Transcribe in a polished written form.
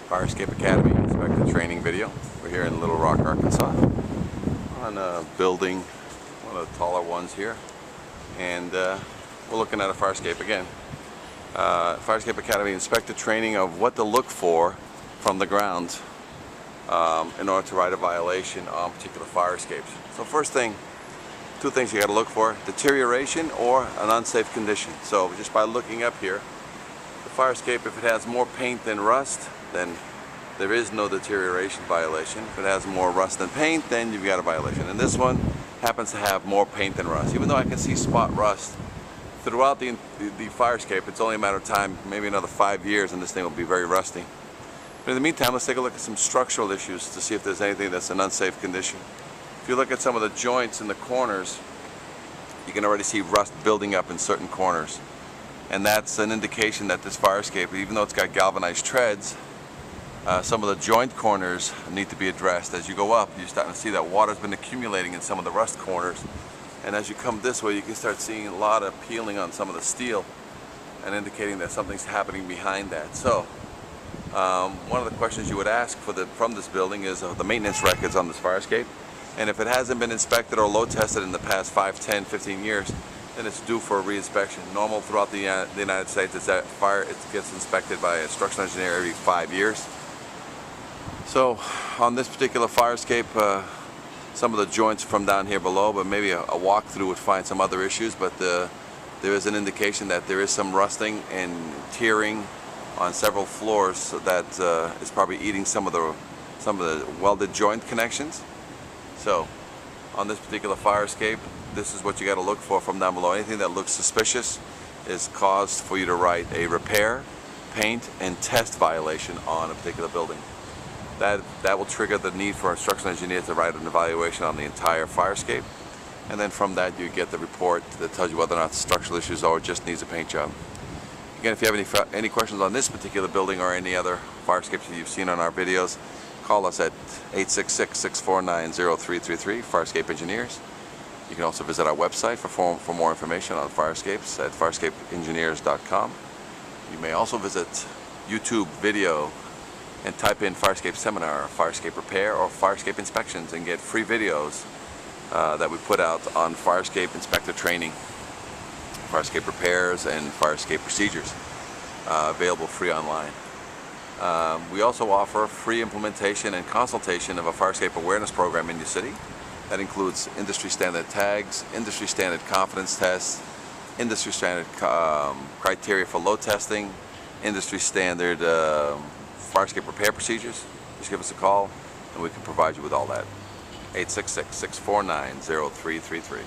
Fire Escape Academy inspector training video. We're here in Little Rock, Arkansas on a building, one of the taller ones here, and we're looking at a fire escape again. Fire Escape Academy inspector training of what to look for from the ground in order to write a violation on particular fire escapes. So first thing, two things you got to look for: deterioration or an unsafe condition. So just by looking up here, the fire escape, if it has more paint than rust, then there is no deterioration violation. If it has more rust than paint, then you've got a violation. And this one happens to have more paint than rust. Even though I can see spot rust throughout the fire escape, it's only a matter of time, maybe another 5 years, and this thing will be very rusty. But in the meantime, let's take a look at some structural issues to see if there's anything that's an unsafe condition. If you look at some of the joints in the corners, you can already see rust building up in certain corners. And that's an indication that this fire escape, even though it's got galvanized treads, some of the joint corners need to be addressed. As you go up, you're starting to see that water's been accumulating in some of the rust corners. And as you come this way, you can start seeing a lot of peeling on some of the steel and indicating that something's happening behind that. So, one of the questions you would ask from this building is the maintenance records on this fire escape. And if it hasn't been inspected or load tested in the past 5, 10, 15 years, then it's due for a re-inspection. Normal throughout the United States is that it gets inspected by a structural engineer every 5 years. So on this particular fire escape, some of the joints from down here below, but maybe a walkthrough would find some other issues, but there is an indication that there is some rusting and tearing on several floors, so that is probably eating some of the welded joint connections. So on this particular fire escape, this is what you got to look for from down below. Anything that looks suspicious is cause for you to write a repair, paint, and test violation on a particular building. That will trigger the need for a structural engineer to write an evaluation on the entire fire escape. And then from that you get the report that tells you whether or not the structural issues or just needs a paint job. Again, if you have any questions on this particular building or any other fire escapes that you've seen on our videos, call us at 866-649-0333, Fire Escape Engineers. You can also visit our website for more information on fire escapes at firescapeengineers.com. You may also visit YouTube video and type in Fire Escape Seminar, Fire Escape Repair, or Fire Escape Inspections and get free videos that we put out on fire escape inspector training, fire escape repairs, and fire escape procedures, available free online. We also offer free implementation and consultation of a fire escape awareness program in your city. That includes industry standard tags, industry standard confidence tests, industry standard criteria for load testing, industry standard fire escape repair procedures. Just give us a call and we can provide you with all that. 866-649-0333.